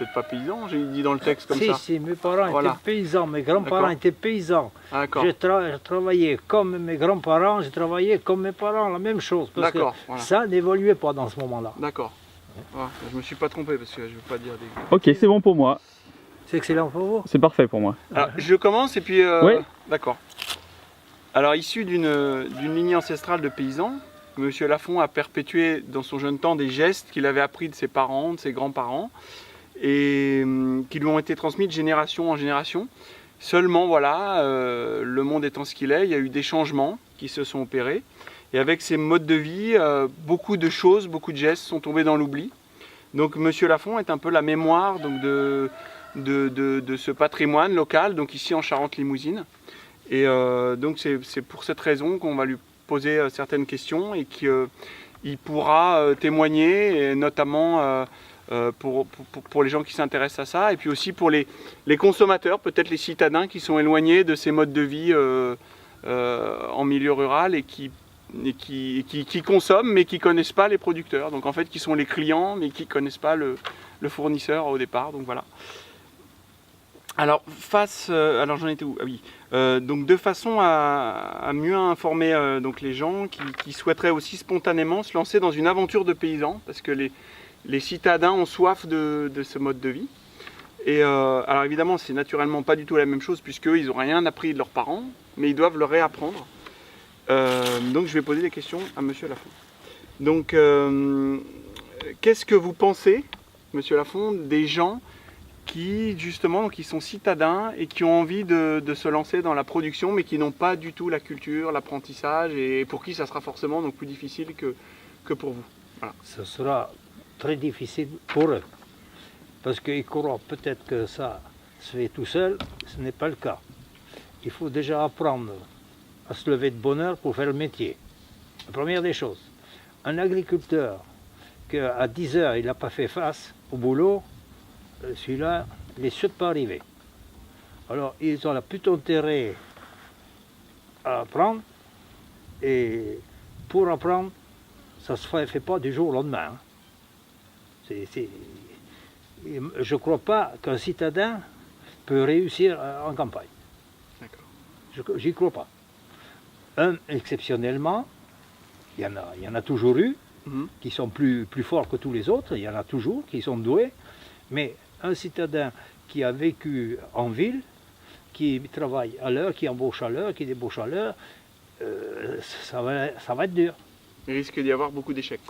peut-être pas paysan, j'ai dit dans le texte comme ça. Si, mes parents Voilà. étaient paysans, mes grands-parents D'accord. étaient paysans. Ah, d'accord. J'ai travaillé comme mes grands-parents, j'ai travaillé comme mes parents, la même chose. Parce que D'accord, voilà. ça n'évoluait pas dans ce moment-là. D'accord. Voilà, je me suis pas trompé parce que je veux pas dire des... Ok, c'est bon pour moi. C'est excellent pour vous. C'est parfait pour moi. Alors, je commence et puis... Oui. D'accord. Alors, issu d'une lignée ancestrale de paysans, M. Lafont a perpétué dans son jeune temps des gestes qu'il avait appris de ses parents, de ses grands-parents, et qui lui ont été transmis de génération en génération. Seulement, voilà, le monde étant ce qu'il est, il y a eu des changements qui se sont opérés. Et avec ces modes de vie, beaucoup de choses, beaucoup de gestes sont tombés dans l'oubli. Donc, M. Lafont est un peu la mémoire donc, de ce patrimoine local, donc ici en Charente-Limousin. Et donc c'est pour cette raison qu'on va lui poser certaines questions et qu'il pourra témoigner, et notamment pour les gens qui s'intéressent à ça, et puis aussi pour les consommateurs, peut-être les citadins qui sont éloignés de ces modes de vie en milieu rural et qui consomment mais qui ne connaissent pas les producteurs. Donc en fait qui sont les clients mais qui ne connaissent pas le fournisseur au départ. Donc voilà. Alors, alors j'en étais où? Ah oui. Donc de façon à mieux informer donc les gens qui souhaiteraient aussi spontanément se lancer dans une aventure de paysans, parce que les citadins ont soif de ce mode de vie. Et alors évidemment, c'est naturellement pas du tout la même chose, puisqu'eux, ils n'ont rien appris de leurs parents, mais ils doivent le réapprendre. Donc je vais poser des questions à M. Lafont. Donc, qu'est-ce que vous pensez, M. Lafont, des gens qui justement qui sont citadins et qui ont envie de se lancer dans la production mais qui n'ont pas du tout la culture, l'apprentissage et pour qui ça sera forcément donc plus difficile que pour vous. Voilà. Ce sera très difficile pour eux. Parce qu'ils croient peut-être que ça se fait tout seul, ce n'est pas le cas. Il faut déjà apprendre à se lever de bonne heure pour faire le métier. La première des choses. Un agriculteur qu'à 10 heures il n'a pas fait face au boulot, celui-là, il est sûr de ne pas arriver. Alors, ils ont la plutôt intérêt à apprendre, et pour apprendre, ça ne se fait pas du jour au lendemain. Je ne crois pas qu'un citadin peut réussir en campagne. D'accord. J'y crois pas. Exceptionnellement, il y en a toujours eu, qui sont plus forts que tous les autres, il y en a toujours, qui sont doués, mais un citadin qui a vécu en ville, qui travaille à l'heure, qui embauche à l'heure, qui débauche à l'heure, ça va être dur. Il risque d'y avoir beaucoup d'échecs.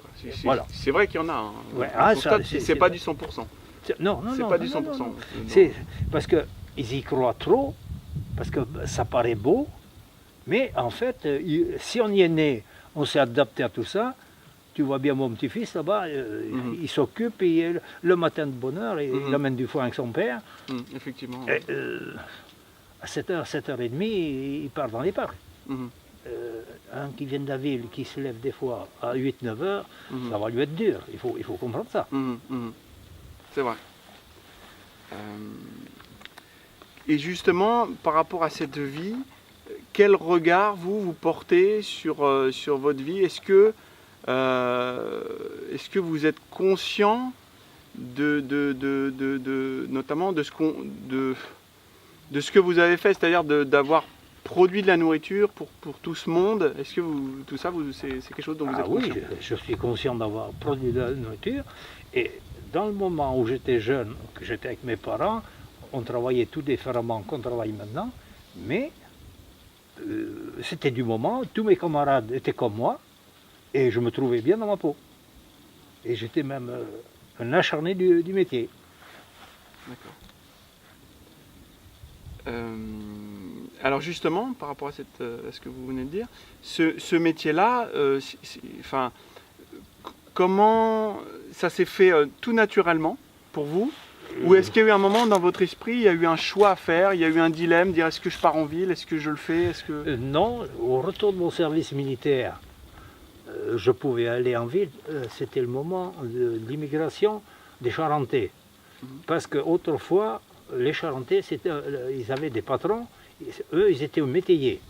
Voilà. C'est vrai qu'il y en a. Hein. Ouais, c'est pas du 100%. Non, c'est pas du 100%. Non. C'est parce qu'ils y croient trop, parce que ça paraît beau, mais en fait, si on y est né, on s'est adapté à tout ça. Tu vois bien mon petit-fils là-bas, il s'occupe, le matin de bonne heure, il amène du foin avec son père. Effectivement. Et, à 7h, 7h30, il part dans les parcs. Un qui vient de la ville, qui se lève des fois à 8-9 heures, ça va lui être dur. Il faut comprendre ça. C'est vrai. Et justement, par rapport à cette vie, quel regard vous portez sur votre vie? Est-ce que vous êtes conscient notamment de ce que vous avez fait, c'est-à-dire d'avoir produit de la nourriture pour tout ce monde? Est-ce que tout ça, c'est quelque chose dont vous êtes conscient? Oui, je suis conscient d'avoir produit de la nourriture. Et dans le moment où j'étais jeune, que j'étais avec mes parents, on travaillait tout différemment qu'on travaille maintenant, mais c'était du moment, tous mes camarades étaient comme moi, et je me trouvais bien dans ma peau. Et j'étais même un acharné du métier. D'accord. Alors justement, par rapport à ce que vous venez de dire, ce métier-là, comment ça s'est fait tout naturellement pour vous? Ou est-ce qu'il y a eu un moment dans votre esprit, il y a eu un choix à faire, il y a eu un dilemme, dire est-ce que je pars en ville, est-ce que je le fais, Non, au retour de mon service militaire, je pouvais aller en ville, c'était le moment de l'immigration des Charentais. Parce qu'autrefois, les Charentais, ils avaient des patrons, eux, ils étaient métayers.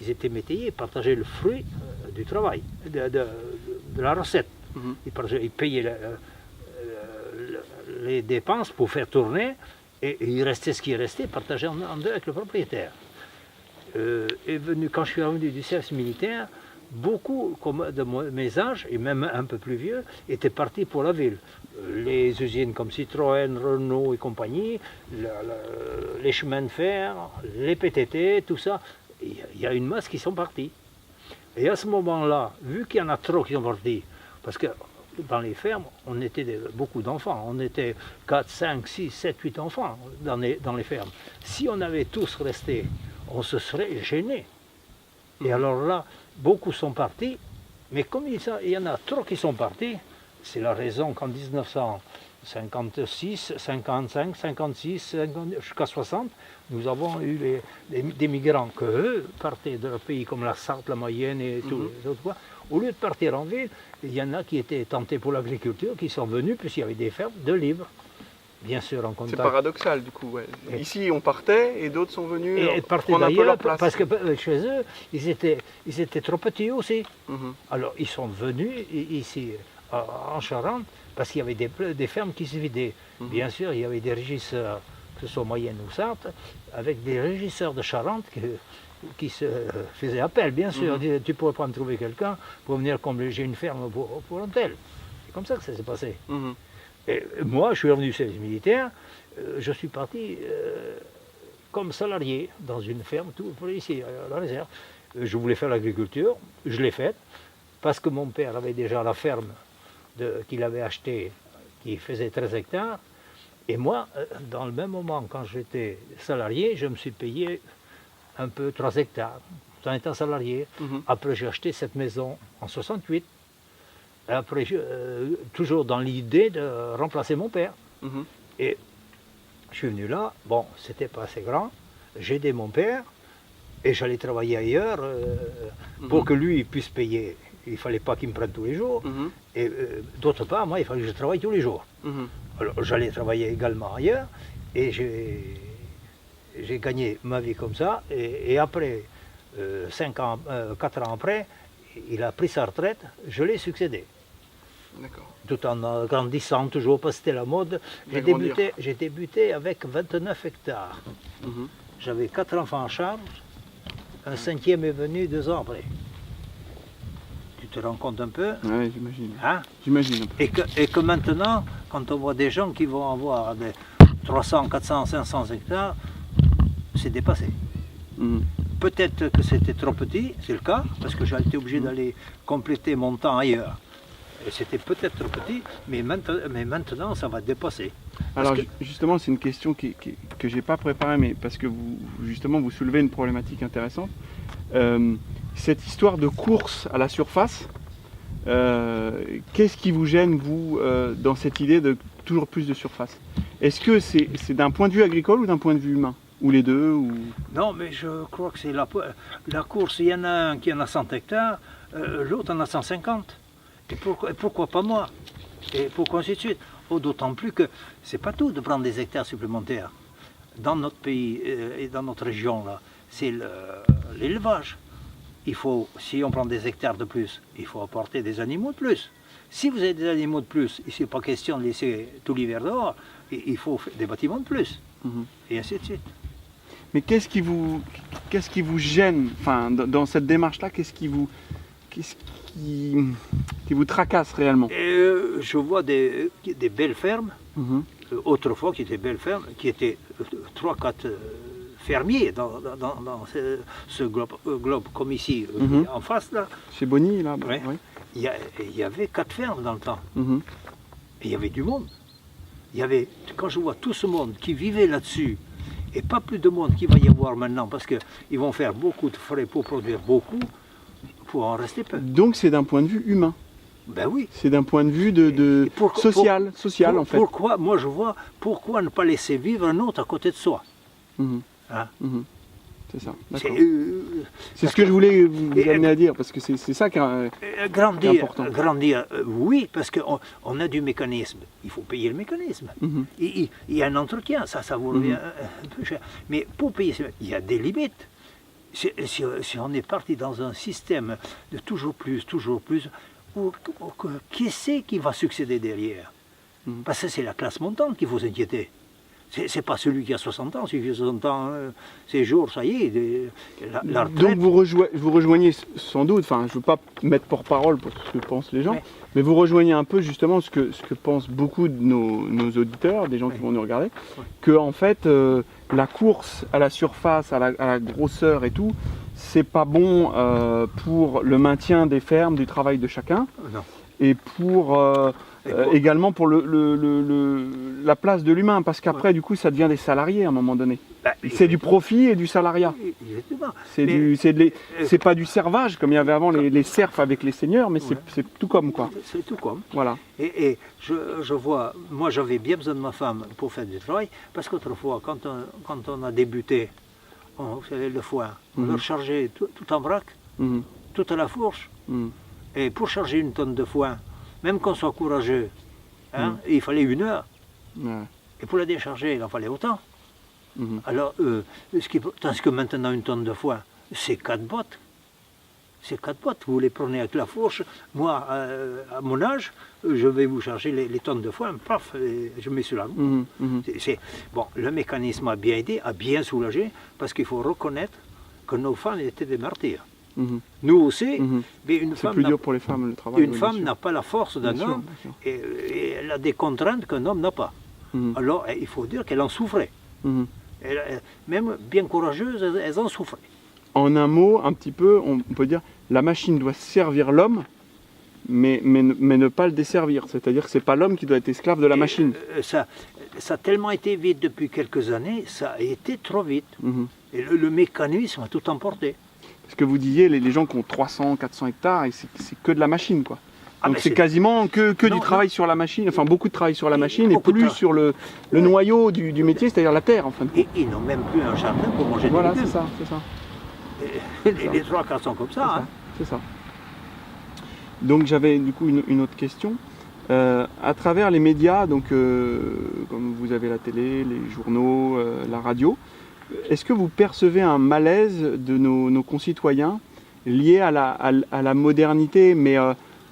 Ils étaient métayers, ils partageaient le fruit du travail, de la recette. Ils payaient les dépenses pour faire tourner, et il restait ce qui restait, partagé en deux avec le propriétaire. Quand je suis revenu du service militaire, beaucoup de mes âges, et même un peu plus vieux, étaient partis pour la ville. Les usines comme Citroën, Renault et compagnie, les chemins de fer, les PTT, tout ça, il y a une masse qui sont partis. Et à ce moment-là, vu qu'il y en a trop qui sont partis, parce que dans les fermes, on était beaucoup d'enfants, on était 4, 5, 6, 7, 8 enfants dans les fermes. Si on avait tous resté, on se serait gêné. Et alors là, beaucoup sont partis, mais comme il y en a trop qui sont partis, c'est la raison qu'en 1956, 55, 56, jusqu'à 60, nous avons eu des migrants que eux partaient de pays comme la Sarthe, la Mayenne et tous les autres quoi. Au lieu de partir en ville, il y en a qui étaient tentés pour l'agriculture, qui sont venus, puisqu'il y avait des fermes de libres. Bien sûr, en contact. C'est paradoxal du coup. Ouais. Ici, on partait et d'autres sont venus prendre un peu leur place. Parce que chez eux, ils étaient trop petits aussi. Alors, ils sont venus ici, en Charente, parce qu'il y avait des fermes qui se vidaient. Bien sûr, il y avait des régisseurs, que ce soit Moyenne ou Sarthe, avec des régisseurs de Charente qui se faisaient appel, bien sûr. Tu pourrais pas me trouver quelqu'un pour venir combler, j'ai une ferme pour un tel. C'est comme ça que ça s'est passé. Et moi, je suis revenu du service militaire, je suis parti comme salarié dans une ferme, tout pour ici, à la réserve. Je voulais faire l'agriculture, je l'ai faite, parce que mon père avait déjà la ferme qu'il avait achetée, qui faisait 13 hectares. Et moi, dans le même moment, quand j'étais salarié, je me suis payé un peu 3 hectares, en étant salarié. Après, j'ai acheté cette maison en 68. Après, toujours dans l'idée de remplacer mon père. Et je suis venu là, bon, c'était pas assez grand, j'ai aidé mon père, et j'allais travailler ailleurs pour que lui puisse payer. Il ne fallait pas qu'il me prenne tous les jours. Et d'autre part, moi, il fallait que je travaille tous les jours. Alors, j'allais travailler également ailleurs, et j'ai gagné ma vie comme ça, et après, 4 ans après, il a pris sa retraite, je l'ai succédé. Tout en grandissant toujours, parce que c'était la mode. J'ai débuté avec 29 hectares. J'avais 4 enfants en charge, un 5e est venu 2 ans après. Tu te rends compte un peu? Oui, j'imagine. Hein? J'imagine un peu. Et que maintenant, quand on voit des gens qui vont avoir des 300, 400, 500 hectares, c'est dépassé. Peut-être que c'était trop petit, c'est le cas, parce que j'ai été obligé d'aller compléter mon temps ailleurs. Et c'était peut-être trop petit, mais maintenant ça va dépasser. Alors justement, c'est une question que je n'ai pas préparée, mais parce que vous soulevez une problématique intéressante. Cette histoire de course à la surface, qu'est-ce qui vous gêne, vous, dans cette idée de toujours plus de surface? Est-ce que c'est d'un point de vue agricole ou d'un point de vue humain? Ou les deux Non, mais je crois que c'est la course. Il y en a un qui en a 100 hectares, l'autre en a 150. Et pourquoi pas moi? Et pourquoi ainsi de suite? D'autant plus que c'est pas tout de prendre des hectares supplémentaires. Dans notre pays et dans notre région, là, c'est l'élevage. Si on prend des hectares de plus, il faut apporter des animaux de plus. Si vous avez des animaux de plus, il n'est pas question de laisser tout l'hiver dehors, il faut des bâtiments de plus. Et ainsi de suite. Mais qu'est-ce qui vous gêne, enfin, dans cette démarche-là, qu'est-ce qui vous tracasse réellement? Je vois des belles fermes, autrefois qui étaient belles fermes, qui étaient 3-4 fermiers dans ce globe comme ici, en face là. Chez Bonny, là. Ouais. Oui. Il y avait 4 fermes dans le temps. Et il y avait du monde. Quand je vois tout ce monde qui vivait là-dessus, et pas plus de monde qu'il va y avoir maintenant, parce qu'ils vont faire beaucoup de frais pour produire beaucoup, pour en rester peu. Donc c'est d'un point de vue humain? Ben oui. C'est d'un point de vue social en fait. Pourquoi, moi je vois, pourquoi ne pas laisser vivre un autre à côté de soi? C'est ça, c'est ce que je voulais vous amener à dire, parce que c'est ça qui est important. Grandir, oui, parce qu'on a du mécanisme. Il faut payer le mécanisme. Il y a un entretien, ça vous revient un peu cher. Mais pour payer, il y a des limites. Si on est parti dans un système de toujours plus, qui c'est qui va succéder derrière? Parce que c'est la classe montante qu'il faut s'inquiéter. C'est pas celui qui a 60 ans, celui qui a 60 ans, ses jours, ça y est, la retraite. Donc vous rejoignez sans doute, enfin je ne veux pas mettre porte-parole pour ce que pensent les gens, Ouais. mais vous rejoignez un peu justement ce que pensent beaucoup de nos auditeurs, des gens qui vont nous regarder, que en fait la course à la surface, à la grosseur et tout, c'est pas bon pour le maintien des fermes, du travail de chacun, Non. et pour... également pour la place de l'humain, parce qu'après, du coup, ça devient des salariés à un moment donné. Bah, C'est du profit et du salariat. Exactement. C'est pas du servage, comme il y avait avant les serfs avec les seigneurs, mais c'est tout comme, quoi. C'est tout comme. Voilà. Et je vois, moi j'avais bien besoin de ma femme pour faire du travail, parce qu'autrefois, quand on a débuté, vous savez, le foin, on le chargeait tout en vrac, tout à la fourche, et pour charger une tonne de foin, même qu'on soit courageux, hein, il fallait 1 heure. Ouais. Et pour la décharger, il en fallait autant. Alors, tandis que maintenant, une tonne de foin, c'est 4 bottes. C'est 4 bottes. Vous les prenez avec la fourche. Moi, à mon âge, je vais vous charger les tonnes de foin, paf, et je mets sur la roue. Bon, le mécanisme a bien aidé, a bien soulagé, parce qu'il faut reconnaître que nos femmes étaient des martyrs. Nous aussi, mais une C'est femme plus dur pour les femmes, le travail. une femme n'a pas la force d'un homme, et elle a des contraintes qu'un homme n'a pas. Alors, il faut dire qu'elle en souffrait. Même bien courageuses, elles en souffraient. En un mot, un petit peu, on peut dire, la machine doit servir l'homme, mais ne pas le desservir. C'est-à-dire que c'est pas l'homme qui doit être esclave de la machine. Ça a tellement été vite depuis quelques années, ça a été trop vite. Et le mécanisme a tout emporté. Parce que vous disiez, les gens qui ont 300, 400 hectares, et c'est que de la machine, quoi. Donc c'est quasiment que du travail sur la machine, enfin beaucoup de travail sur la machine, et plus sur le noyau du métier, c'est-à-dire la terre, en fin de compte. Et ils n'ont même plus un jardin pour manger des Voilà, légumes. c'est ça. Les 3-4 sont comme ça. C'est ça. Donc j'avais du coup une autre question. À travers les médias, donc comme vous avez la télé, les journaux, la radio, est-ce que vous percevez un malaise de nos concitoyens lié à la modernité, mais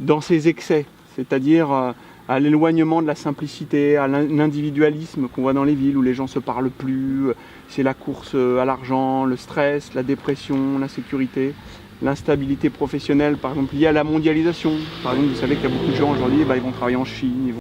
dans ses excès, c'est-à-dire à l'éloignement de la simplicité, à l'individualisme qu'on voit dans les villes où les gens se parlent plus, c'est la course à l'argent, le stress, la dépression, l'insécurité, l'instabilité professionnelle, par exemple liée à la mondialisation. Par exemple, vous savez qu'il y a beaucoup de gens aujourd'hui, ils vont travailler en Chine,